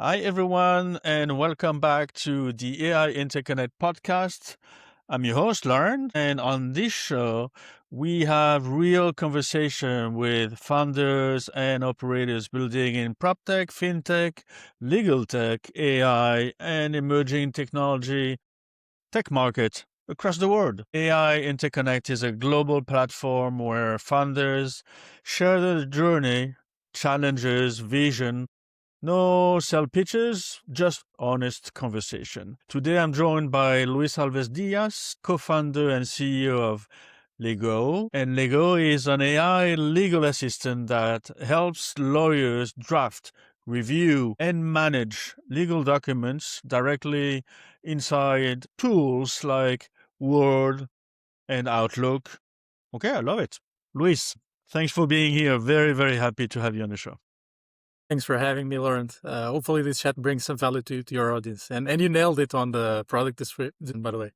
Hi, everyone, and welcome back to the AI Interconnect podcast. I'm your host, Laurent, and on this show, we have real conversation with founders and operators building in PropTech, FinTech, LegalTech, AI, and emerging technology tech market across the world. AI Interconnect is a global platform where founders share their journey, challenges, vision. No sell pitches, just honest conversation. Today I'm joined by Luis Alves Dias, co-founder and CEO of Legau. And Legau is an AI legal assistant that helps lawyers draft, review, and manage legal documents directly inside tools like Word and Outlook. Okay, I love it. Luis, thanks for being here. Very, very happy to have you on the show. Thanks for having me, Laurent. Hopefully this chat brings some value to your audience. And you nailed it on the product description, by the way.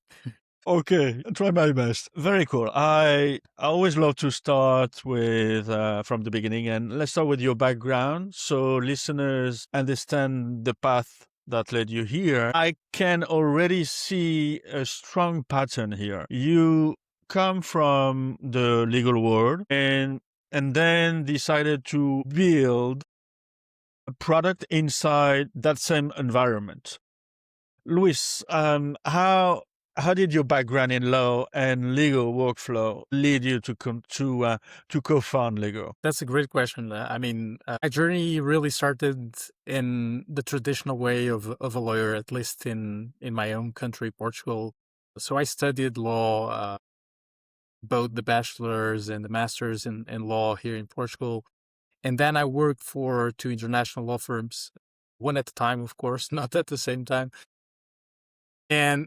Okay, I'll try my best. Very cool. I always love to start with from the beginning, and let's start with your background so listeners understand the path that led you here. I can already see a strong pattern here. You come from the legal world and then decided to build a product inside that same environment. Luis, how did your background in law and legal workflow lead you to co-found Legau? That's a great question. My journey really started in the traditional way of a lawyer, at least in my own country, Portugal. So I studied law, both the bachelor's and the master's in law here in Portugal. And then I worked for two international law firms, one at a time, of course, not at the same time. And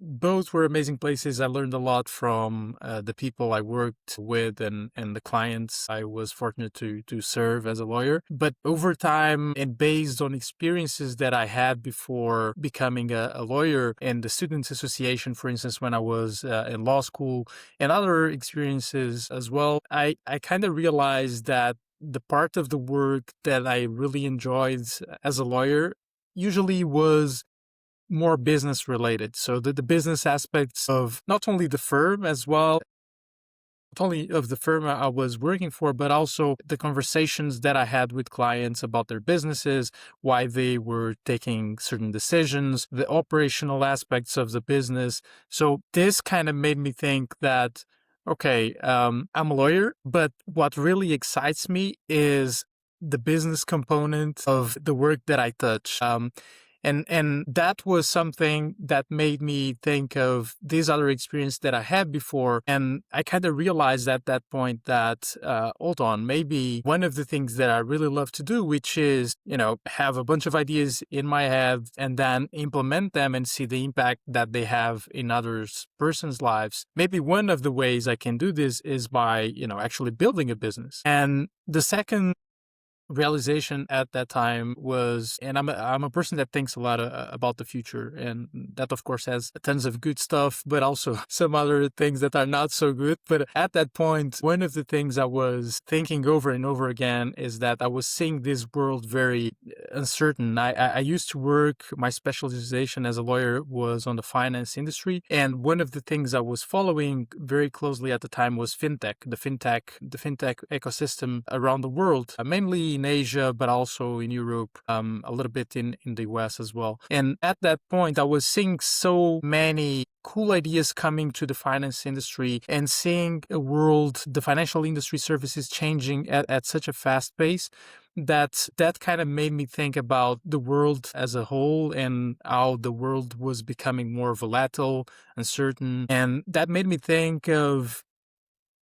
both were amazing places. I learned a lot from the people I worked with and the clients I was fortunate to serve as a lawyer. But over time and based on experiences that I had before becoming a lawyer and the Students Association, for instance, when I was in law school and other experiences as well, I kind of realized that the part of the work that I really enjoyed as a lawyer usually was more business related. So the business aspects of not only the firm as well, not only of the firm I was working for, but also the conversations that I had with clients about their businesses, why they were taking certain decisions, the operational aspects of the business. So this kind of made me think that, okay, I'm a lawyer, but what really excites me is the business component of the work that I touch. And that was something that made me think of these other experiences that I had before. And I kind of realized at that point that, hold on, maybe one of the things that I really love to do, which is, have a bunch of ideas in my head and then implement them and see the impact that they have in other person's lives. Maybe one of the ways I can do this is by, actually building a business. And the second realization at that time was, and I'm a person that thinks a lot about the future, and that of course has tons of good stuff, but also some other things that are not so good. But at that point, one of the things I was thinking over and over again is that I was seeing this world very uncertain. I used to work, my specialization as a lawyer was on the finance industry, and one of the things I was following very closely at the time was fintech, the fintech ecosystem around the world, mainly in Asia, but also in Europe, a little bit in the US as well. And at that point, I was seeing so many cool ideas coming to the finance industry and seeing a world, the financial industry services changing at such a fast pace that kind of made me think about the world as a whole and how the world was becoming more volatile, uncertain. And that made me think of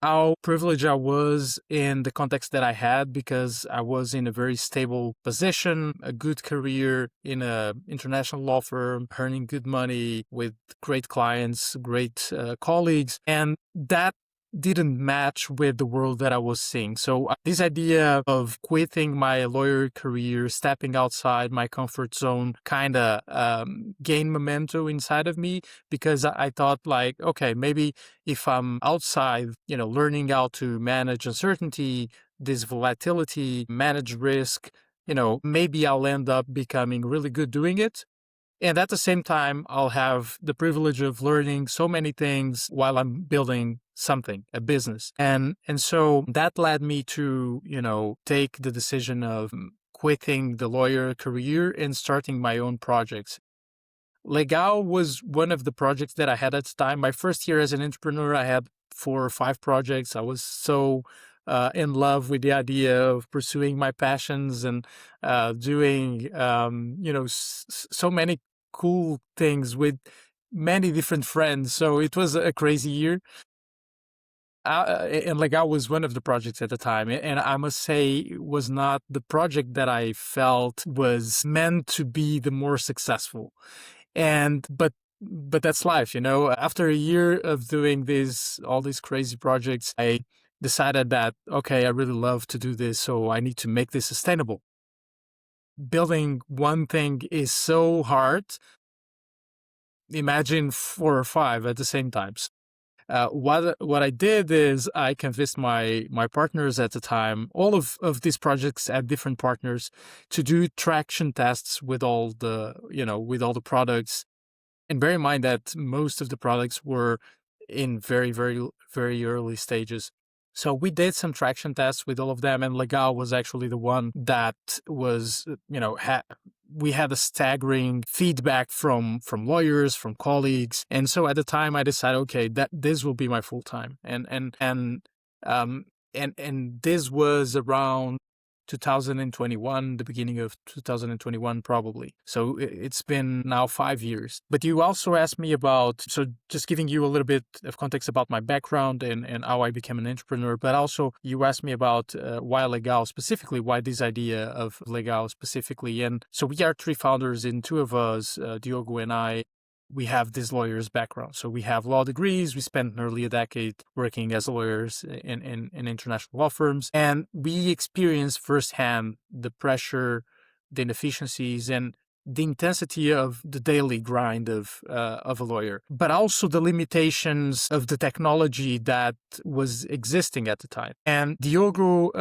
how privileged I was in the context that I had, because I was in a very stable position, a good career in an international law firm, earning good money with great clients, great colleagues. And that didn't match with the world that I was seeing. So this idea of quitting my lawyer career, stepping outside my comfort zone, kind of gained momentum inside of me, because I thought like, okay, maybe if I'm outside, learning how to manage uncertainty, this volatility, manage risk, maybe I'll end up becoming really good doing it. And at the same time, I'll have the privilege of learning so many things while I'm building something, a business. And so that led me to, take the decision of quitting the lawyer career and starting my own projects. Legau was one of the projects that I had at the time. My first year as an entrepreneur, I had 4 or 5 projects. I was so in love with the idea of pursuing my passions and doing, so many cool things with many different friends. So it was a crazy year. And Legau was one of the projects at the time. And I must say, it was not the project that I felt was meant to be the more successful. But that's life, After a year of doing all these crazy projects, I decided that, okay, I really love to do this, so I need to make this sustainable. Building one thing is so hard. Imagine 4 or 5 at the same time. What I did is I convinced my partners at the time, all of these projects had different partners, to do traction tests with all the products. And bear in mind that most of the products were in very, very, very early stages. So we did some traction tests with all of them, and Legau was actually the one that was, we had a staggering feedback from lawyers, from colleagues. And so at the time I decided, okay, that this will be my full time. And this was around 2021, the beginning of 2021, probably. So it's been now 5 years. But you also asked me about, so just giving you a little bit of context about my background and how I became an entrepreneur, but also you asked me about why Legau specifically, why this idea of Legau specifically. And so we are 3 founders, and 2 of us, Diogo and I, we have this lawyer's background. So we have law degrees. We spent nearly a decade working as lawyers in international law firms. And we experienced firsthand the pressure, the inefficiencies, and the intensity of the daily grind of a lawyer, but also the limitations of the technology that was existing at the time. And Diogo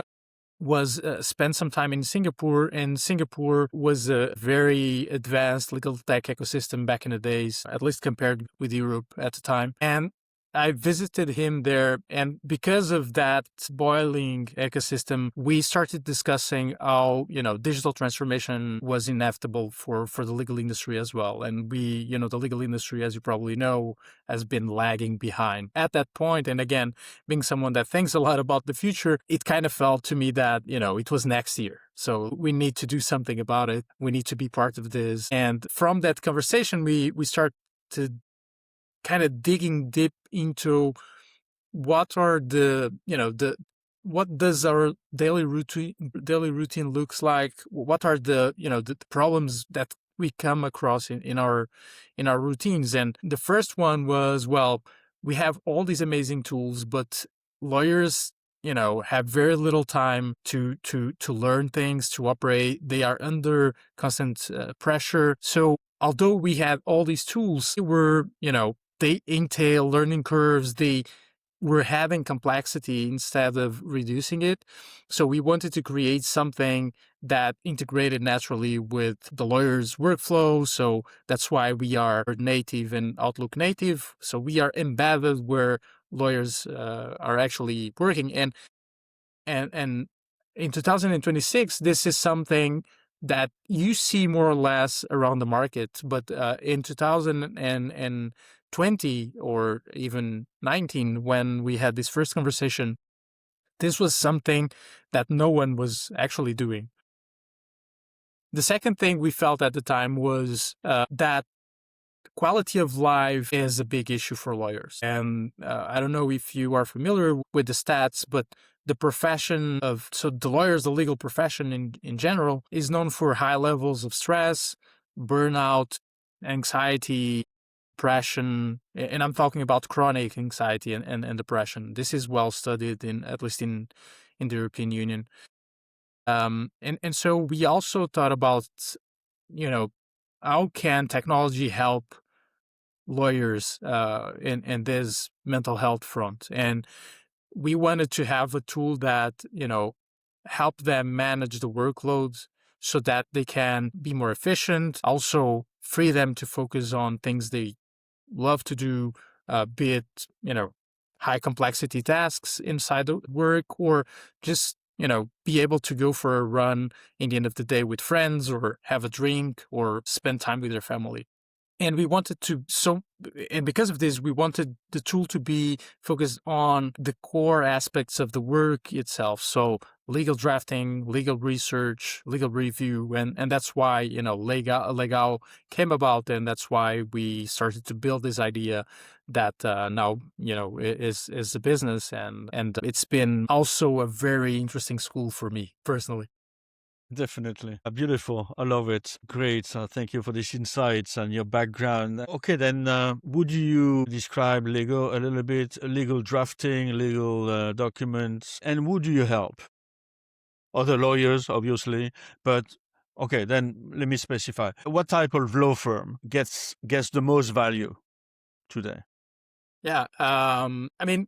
was spent some time in Singapore, and Singapore was a very advanced legal tech ecosystem back in the days, at least compared with Europe at the time. And I visited him there, and because of that boiling ecosystem, we started discussing how, digital transformation was inevitable for the legal industry as well. And the legal industry, as you probably know, has been lagging behind at that point. And again, being someone that thinks a lot about the future, it kind of felt to me that, it was next year. So we need to do something about it. We need to be part of this. And from that conversation, we start to kind of digging deep into what are what does our daily routine looks like? What are the problems that we come across in our routines? And the first one was, well, we have all these amazing tools, but lawyers, have very little time to learn things, to operate. They are under constant pressure. So although we had all these tools, they entail learning curves. They were having complexity instead of reducing it. So we wanted to create something that integrated naturally with the lawyer's workflow. So that's why we are native and Outlook native. So we are embedded where lawyers are actually working. And in 2026, this is something that you see more or less around the market. But in 2020 or even 19, when we had this first conversation, this was something that no one was actually doing. The second thing we felt at the time was that quality of life is a big issue for lawyers. And I don't know if you are familiar with the stats, but the lawyers, the legal profession in general, is known for high levels of stress, burnout, anxiety, depression, and I'm talking about chronic anxiety and depression. This is well studied at least in the European Union. And so we also thought about, how can technology help lawyers in this mental health front? And we wanted to have a tool that, helped them manage the workloads, so that they can be more efficient, also free them to focus on things they love to do, be it, high complexity tasks inside the work, or just, be able to go for a run in the end of the day with friends, or have a drink, or spend time with their family. And we wanted to, and because of this, we wanted the tool to be focused on the core aspects of the work itself. So legal drafting, legal research, legal review. And that's why, Legau came about. And that's why we started to build this idea that now, is a business. And it's been also a very interesting school for me personally. Definitely. Beautiful. I love it. Great. Thank you for these insights and your background. Okay, then would you describe Lego a little bit, legal drafting, legal documents, and would you help? Other lawyers, obviously, but okay, then let me specify. What type of law firm gets the most value today? Yeah. I mean,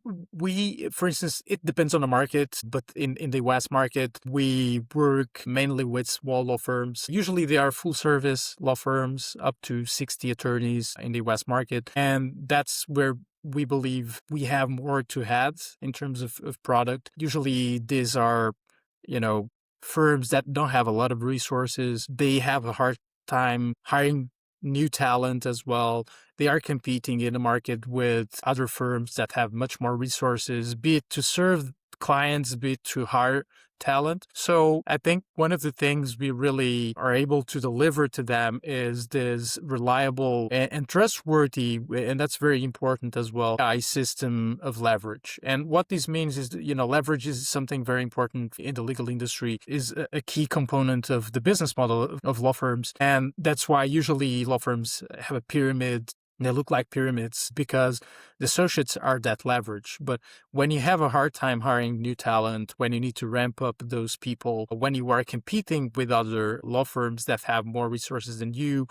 for instance, it depends on the market, but in the US market, we work mainly with small law firms. Usually they are full service law firms, up to 60 attorneys in the US market. And that's where we believe we have more to add in terms of product. Usually these are, firms that don't have a lot of resources. They have a hard time hiring new talent as well. They are competing in the market with other firms that have much more resources, be it to serve clients, be it to hire talent. So I think one of the things we really are able to deliver to them is this reliable and trustworthy, and that's very important as well, AI system of leverage. And what this means is that, leverage is something very important in the legal industry, is a key component of the business model of law firms. And that's why usually law firms have a pyramid. They look like pyramids because the associates are that leverage. But when you have a hard time hiring new talent, when you need to ramp up those people, when you are competing with other law firms that have more resources than you,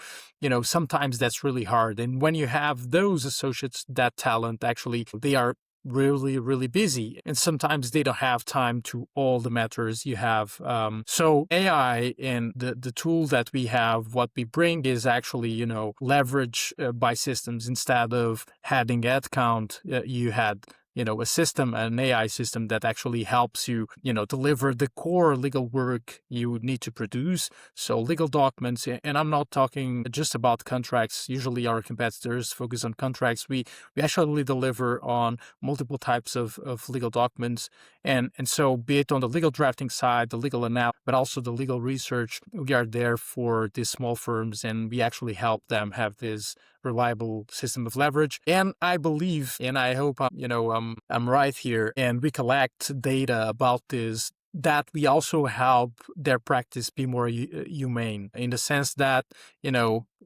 sometimes that's really hard. And when you have those associates, that talent, actually, they are really, really busy. And sometimes they don't have time to all the matters you have. So AI and the tool that we have, what we bring is actually, leverage by systems. Instead of having head count, you had a system, an AI system that actually helps you, deliver the core legal work you need to produce. So legal documents, and I'm not talking just about contracts. Usually our competitors focus on contracts. We actually deliver on multiple types of legal documents. And so be it on the legal drafting side, the legal analysis, but also the legal research, we are there for these small firms, and we actually help them have this reliable system of leverage. And I believe, and I hope, I'm right here, and we collect data about this, that we also help their practice be more humane, in the sense that,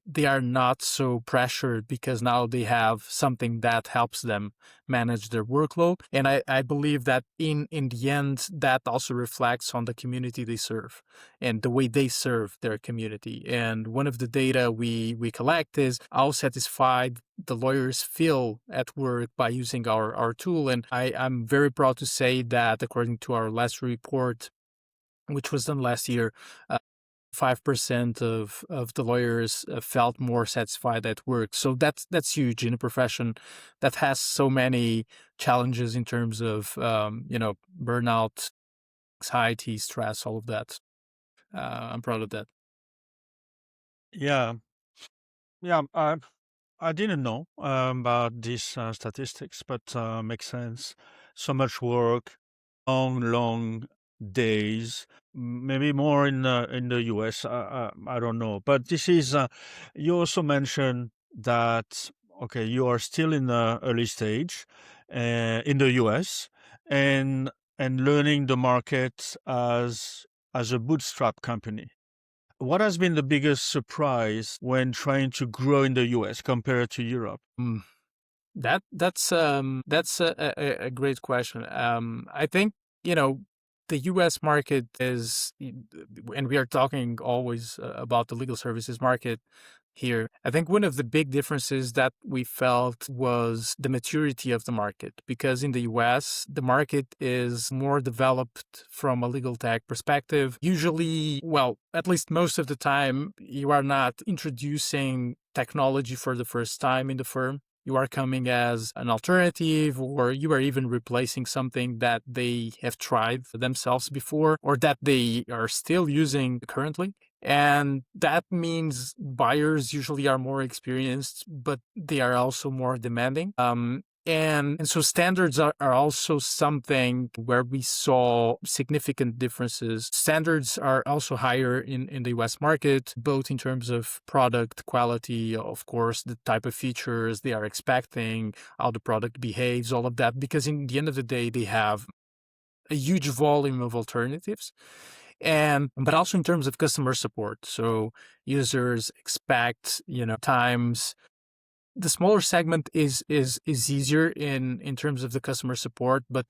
they are not so pressured because now they have something that helps them manage their workload. And I believe that in the end, that also reflects on the community they serve and the way they serve their community. And one of the data we collect is how satisfied the lawyers feel at work by using our tool. And I'm very proud to say that according to our last report, which was done last year, 5% of the lawyers felt more satisfied at work. So that's huge in a profession that has so many challenges in terms of, burnout, anxiety, stress, all of that. I'm proud of that. Yeah, yeah. I didn't know about these statistics, but makes sense. So much work, long days. Maybe more in the US. I don't know, but this is. You also mentioned that okay, you are still in the early stage in the US, and learning the market as a bootstrap company. What has been the biggest surprise when trying to grow in the US compared to Europe? Mm. That's a great question. I think, you know the US market is, and we are talking always about the legal services market here. I think one of the big differences that we felt was the maturity of the market, because in the US, the market is more developed from a legal tech perspective. Usually, well, at least most of the time, you are not introducing technology for the first time in the firm. You are coming as an alternative, or you are even replacing something that they have tried themselves before, or that they are still using currently. And that means buyers usually are more experienced, but they are also more demanding. And so standards are also something where we saw significant differences. Standards are also higher in the US market, both in terms of product quality, of course, the type of features they are expecting, how the product behaves, all of that, because in the end of the day, they have a huge volume of alternatives. But also in terms of customer support. So users expect, times. The smaller segment is easier in terms of the customer support, but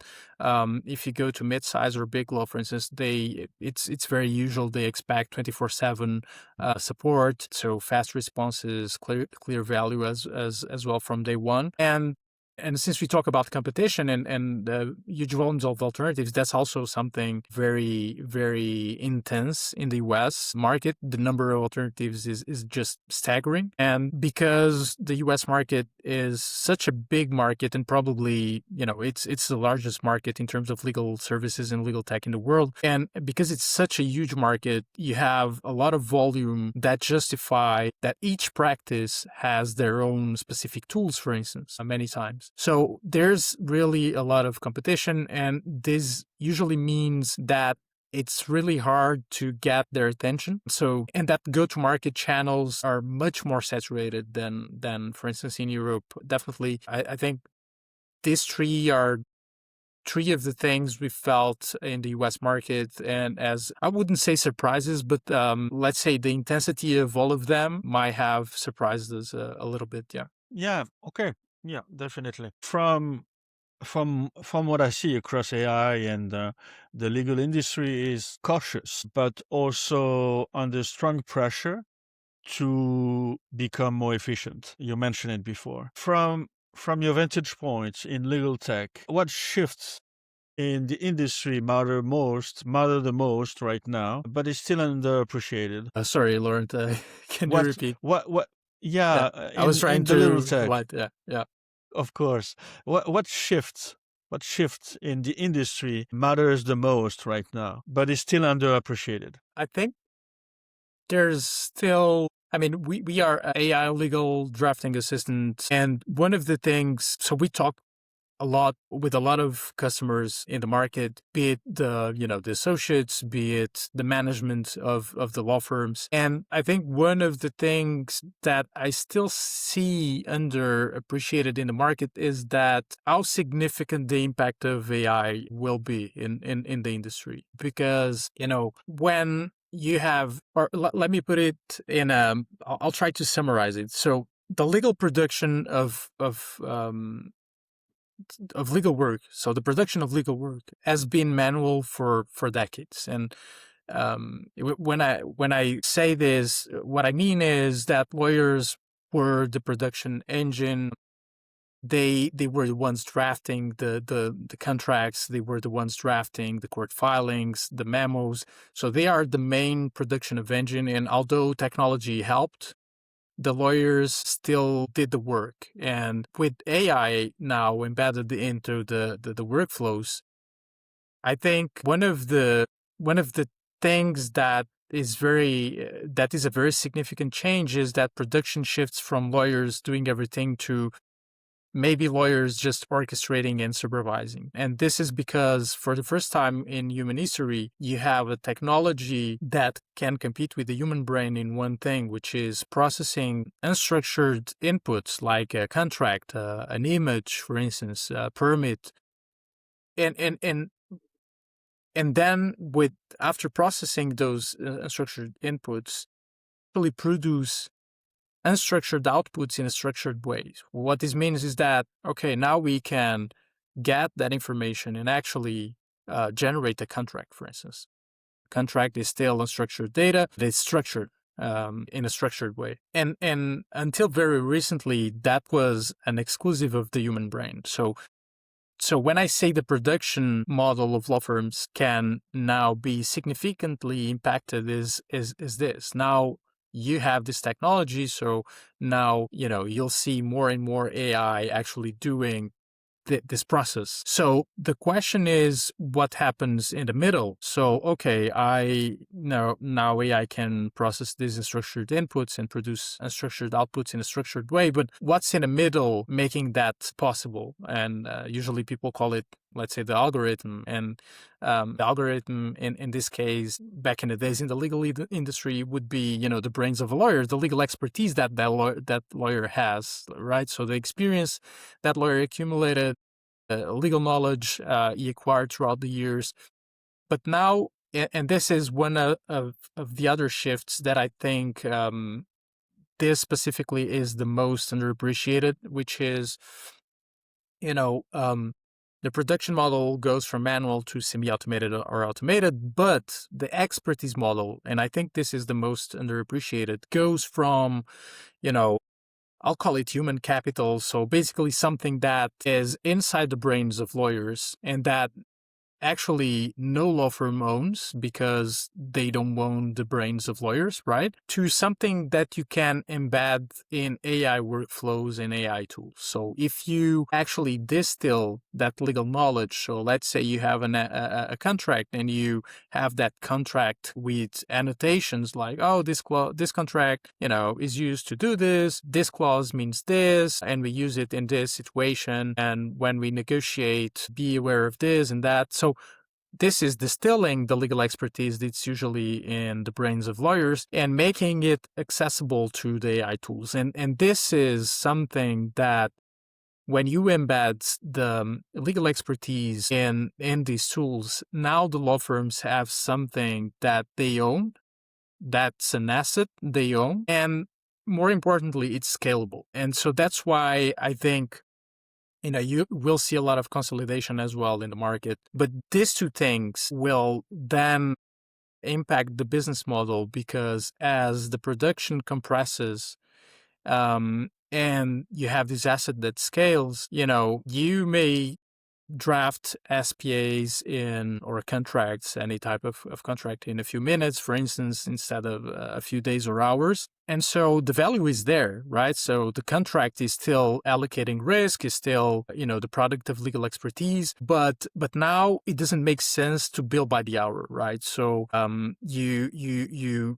if you go to mid-size or big law, for instance, it's very usual they expect 24/7 support, so fast responses, clear value as well from day one. And since we talk about competition and huge volumes of alternatives, that's also something very, very intense in the US market. The number of alternatives is just staggering. And because the US market is such a big market, and probably, it's the largest market in terms of legal services and legal tech in the world. And because it's such a huge market, you have a lot of volume that justify that each practice has their own specific tools, for instance, many times. So there's really a lot of competition, and this usually means that it's really hard to get their attention. So, and that go-to-market channels are much more saturated than for instance, in Europe. Definitely, I think these three are three of the things we felt in the US market, and as I wouldn't say surprises, but let's say the intensity of all of them might have surprised us a little bit. Yeah. Yeah. Okay. Yeah, definitely. From what I see across AI and the legal industry is cautious, but also under strong pressure to become more efficient. You mentioned it before. From your vantage point in legal tech, what shifts in the industry matter the most right now, but is still underappreciated? Sorry, Laurent, can you repeat? What? Yeah, Yeah, I was trying in the legal to tech, light. Yeah. of course. What shifts? What shifts in the industry matters the most right now, but is still underappreciated? I think there's still, we are AI legal drafting assistants. And one of the things, so we talk a lot with a lot of customers in the market, be it the associates, be it the management of the law firms. And I think one of the things that I still see underappreciated in the market is that how significant the impact of AI will be in the industry. Because, when you have, or let me put it in I'll try to summarize it. So the legal production of legal work, so the production of legal work has been manual for decades. And when I say this, what I mean is that lawyers were the production engine. They were the ones drafting the contracts. They were the ones drafting the court filings, the memos. So they are the main production of engine. And although technology helped, the lawyers still did the work. And with AI now embedded into the workflows, I think one of the things that is a very significant change is that production shifts from lawyers doing everything to maybe lawyers just orchestrating and supervising. And this is because for the first time in human history, you have a technology that can compete with the human brain in one thing, which is processing unstructured inputs like a contract, an image, for instance, a permit. And then after processing those unstructured inputs, really produce unstructured outputs in a structured way. What this means is that, okay, now we can get that information and actually generate a contract, for instance. Contract is still unstructured data. It's structured in a structured way. And until very recently, that was an exclusive of the human brain. So when I say the production model of law firms can now be significantly impacted is this. Now you have this technology, so now you'll see more and more AI actually doing this process. So the question is, what happens in the middle? So, okay, I know now AI can process these unstructured inputs and produce unstructured outputs in a structured way, but what's in the middle making that possible? And usually people call it, let's say, the algorithm. And the algorithm in this case, back in the days in the legal industry, would be, the brains of a lawyer, the legal expertise that lawyer has, right? So the experience that lawyer accumulated, legal knowledge he acquired throughout the years. But now, and this is one of the other shifts that I think this specifically is the most underappreciated, which is, the production model goes from manual to semi-automated or automated, but the expertise model, and I think this is the most underappreciated, goes from, I'll call it human capital. So basically something that is inside the brains of lawyers and that actually no law firm owns because they don't own the brains of lawyers, right? To something that you can embed in AI workflows and AI tools. So if you actually distill that legal knowledge, so let's say you have a contract and you have that contract with annotations like, oh, this contract, is used to do this. This clause means this, and we use it in this situation. And when we negotiate, be aware of this and that. So this is distilling the legal expertise that's usually in the brains of lawyers and making it accessible to the AI tools. And this is something that when you embed the legal expertise in these tools, now the law firms have something that they own, that's an asset they own, and more importantly, it's scalable. And so that's why I think you will see a lot of consolidation as well in the market. But these two things will then impact the business model because as the production compresses, and you have this asset that scales, you may draft SPAs or contracts, any type of contract in a few minutes, for instance, instead of a few days or hours. And so the value is there, right? So the contract is still allocating risk, is still, the product of legal expertise, but now it doesn't make sense to bill by the hour, right? So I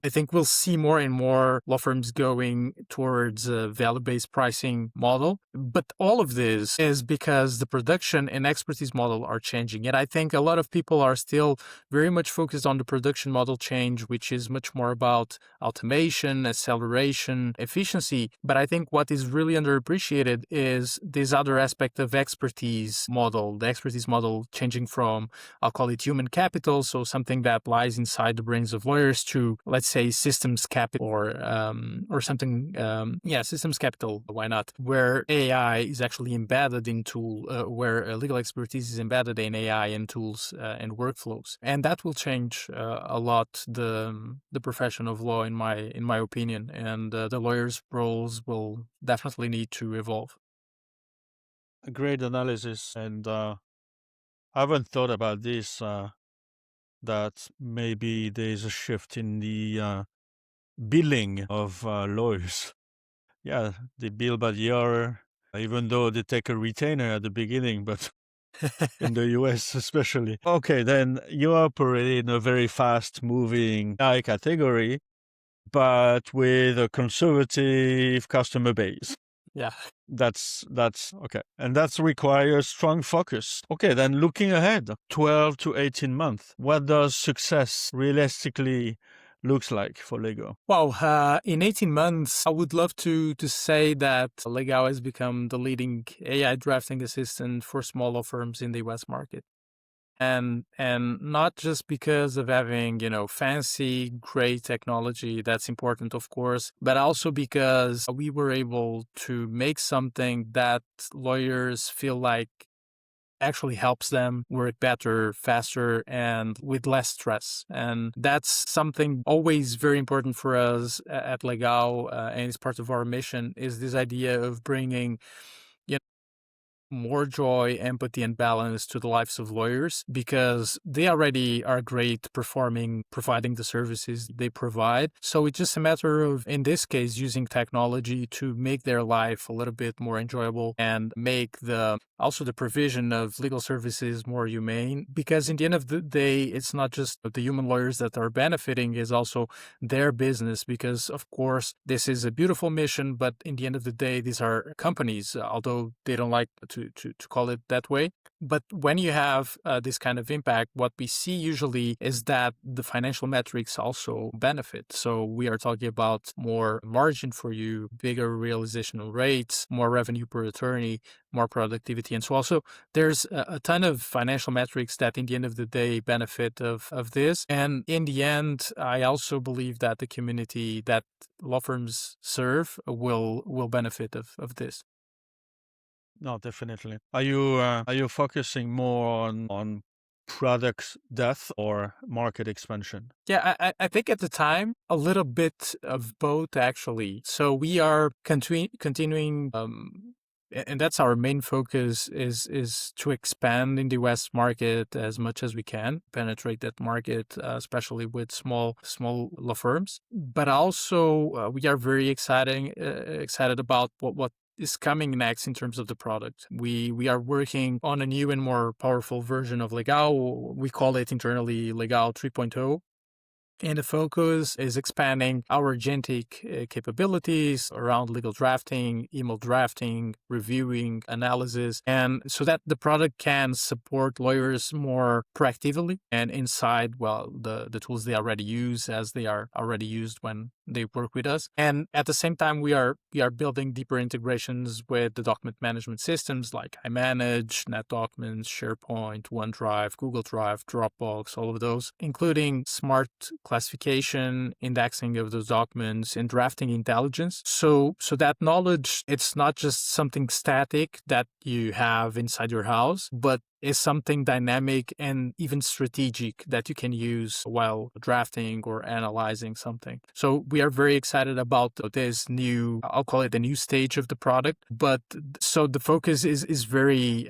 think we'll see more and more law firms going towards a value-based pricing model. But all of this is because the production and expertise model are changing. And I think a lot of people are still very much focused on the production model change, which is much more about automation, acceleration, efficiency. But I think what is really underappreciated is this other aspect of expertise model, the expertise model changing from, I'll call it human capital, so something that lies inside the brains of lawyers, to, let's say, systems capital or something, systems capital, why not, where AI is actually embedded in tool, where legal expertise is embedded in AI and tools and workflows. And that will change a lot the profession of law, in my opinion, and the lawyers' roles will definitely need to evolve. A great analysis, and I haven't thought about this. That maybe there's a shift in the billing of lawyers. Yeah, they bill by the hour, even though they take a retainer at the beginning, but in the US especially. Okay, then you operate in a very fast-moving AI category, but with a conservative customer base. Yeah. That's okay. And that requires strong focus. Okay, then looking ahead, 12 to 18 months, what does success realistically looks like for Legau? Well, in 18 months, I would love to say that Legau has become the leading AI drafting assistant for small law firms in the US market. And not just because of having, fancy, great technology, that's important, of course, but also because we were able to make something that lawyers feel like actually helps them work better, faster, and with less stress. And that's something always very important for us at Legau, and it's part of our mission, is this idea of bringing more joy, empathy, and balance to the lives of lawyers, because they already are great providing the services they provide. So it's just a matter of, in this case, using technology to make their life a little bit more enjoyable and make also the provision of legal services more humane. Because in the end of the day, it's not just the human lawyers that are benefiting, is also their business, because of course this is a beautiful mission, but in the end of the day, these are companies, although they don't like to call it that way. But when you have this kind of impact, what we see usually is that the financial metrics also benefit. So we are talking about more margin for you, bigger realization rates, more revenue per attorney, more productivity, and so on. So there's a ton of financial metrics that in the end of the day benefit of this. And in the end, I also believe that the community that law firms serve will benefit of this. No, definitely. Are you focusing more on product depth or market expansion? Yeah, I think at the time, a little bit of both, actually. So we are continuing, and that's our main focus, is to expand in the US market as much as we can, penetrate that market, especially with small law firms. But also, we are very excited about what is coming next in terms of the product. We are working on a new and more powerful version of Legau. We call it internally Legau 3.0. And the focus is expanding our agentic capabilities around legal drafting, email drafting, reviewing, analysis, and so that the product can support lawyers more proactively and inside, the tools they already use, as they are already used when they work with us. And at the same time, we are building deeper integrations with the document management systems like iManage, NetDocuments, SharePoint, OneDrive, Google Drive, Dropbox, all of those, including smart classification, indexing of those documents, and drafting intelligence. So that knowledge, it's not just something static that you have inside your house, but is something dynamic and even strategic that you can use while drafting or analyzing something. So we are very excited about this new, I'll call it the new stage of the product. But so the focus is very,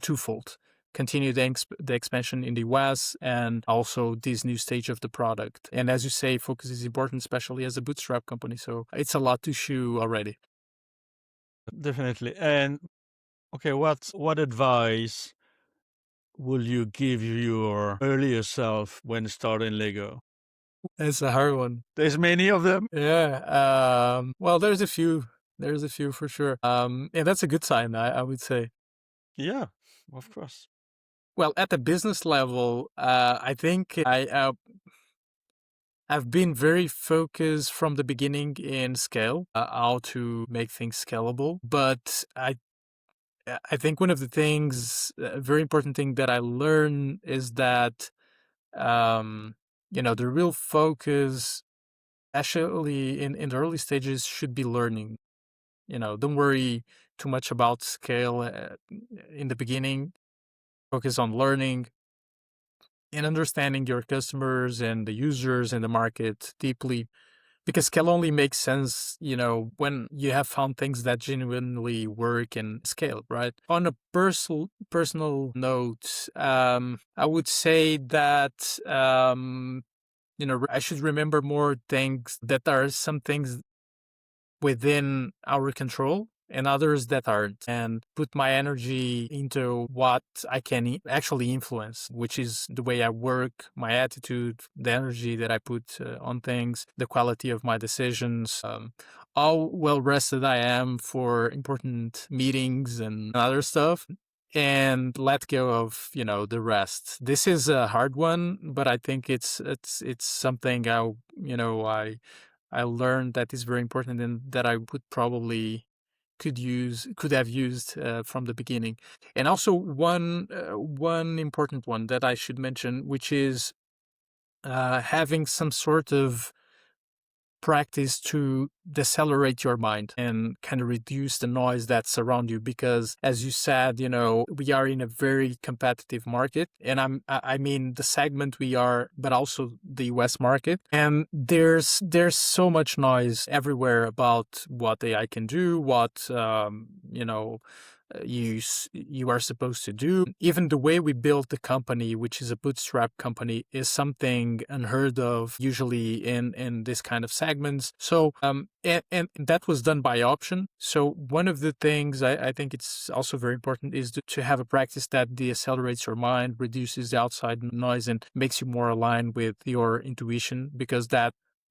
twofold. Continue the expansion in the US and also this new stage of the product. And as you say, focus is important, especially as a bootstrap company. So it's a lot to chew already. Definitely. And okay, what advice will you give your earlier self when starting Lego? It's a hard one. There's many of them. Yeah. Well, there's a few. There's a few for sure. And that's a good sign, I would say. Yeah, of course. Well, at the business level, I think I've been very focused from the beginning in scale, how to make things scalable. But I think one of the things, a very important thing that I learned is that, the real focus actually in the early stages should be learning. Don't worry too much about scale in the beginning. Focus on learning and understanding your customers and the users and the market deeply, because scale only makes sense, when you have found things that genuinely work and scale, right? On a personal note, I would say that, I should remember more things, that are some things within our control and others that aren't, and put my energy into what I can actually influence, which is the way I work, my attitude, the energy that I put on things, the quality of my decisions, how well rested I am for important meetings and other stuff, and let go of the rest. This is a hard one, but I think it's something I learned that is very important and that I would probably could have used from the beginning. And also one important one that I should mention, which is having some sort of practice to decelerate your mind and kind of reduce the noise that's around you. Because as you said, we are in a very competitive market, and I mean the segment we are, but also the US market. And there's so much noise everywhere about what AI can do, what you are supposed to do. Even the way we built the company, which is a bootstrap company, is something unheard of usually in this kind of segments. So and that was done by option. So one of the things I think it's also very important is to have a practice that decelerates your mind, reduces the outside noise, and makes you more aligned with your intuition, because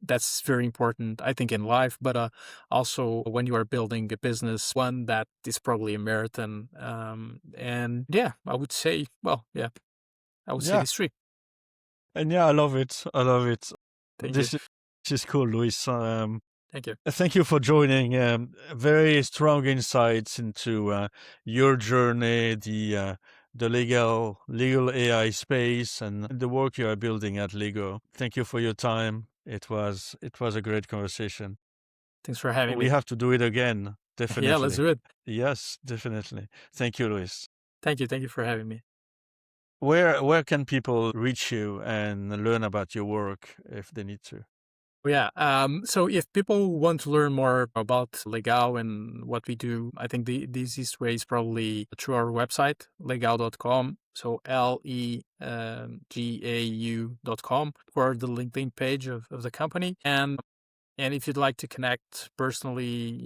that's very important, I think, in life, but also when you are building a business, one that is probably a marathon. And yeah, I would say, I would say Yeah. these three. And yeah, I love it. I love it. Thank you. This is cool, Luis. Thank you. Thank you for joining. Very strong insights into your journey, the legal AI space, and the work you are building at Lego. Thank you for your time. It was a great conversation. Thanks for having We me. have to do it again, Yeah, let's definitely. do it. Yes, definitely. Thank you, Luis. Thank you. Thank you for having me. Where can people reach you and learn about your work if they need to? Yeah. So if people want to learn more about Legau and what we do, I think the easiest way is probably through our website, legau.com. So legau.com, or the LinkedIn page of the company. And if you'd like to connect personally,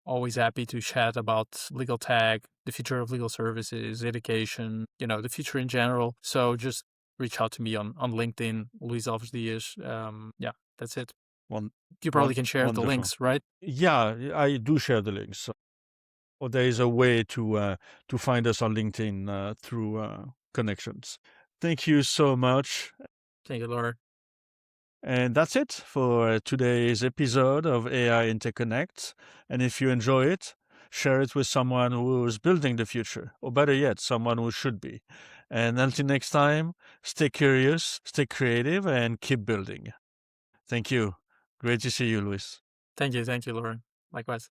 always happy to chat about LegalTech, the future of legal services, education, the future in general. So just reach out to me on LinkedIn, Luis Alves Dias. Yeah, that's it. One, You probably one, can share the wonderful. links, right? Yeah, I do share the links. Or there is a way to find us on LinkedIn through connections. Thank you so much. Thank you, Laura. And that's it for today's episode of AI Interconnect. And if you enjoy it, share it with someone who's building the future, or better yet, someone who should be. And until next time, stay curious, stay creative, and keep building. Thank you. Great to see you, Luis. Thank you, Laura. Likewise.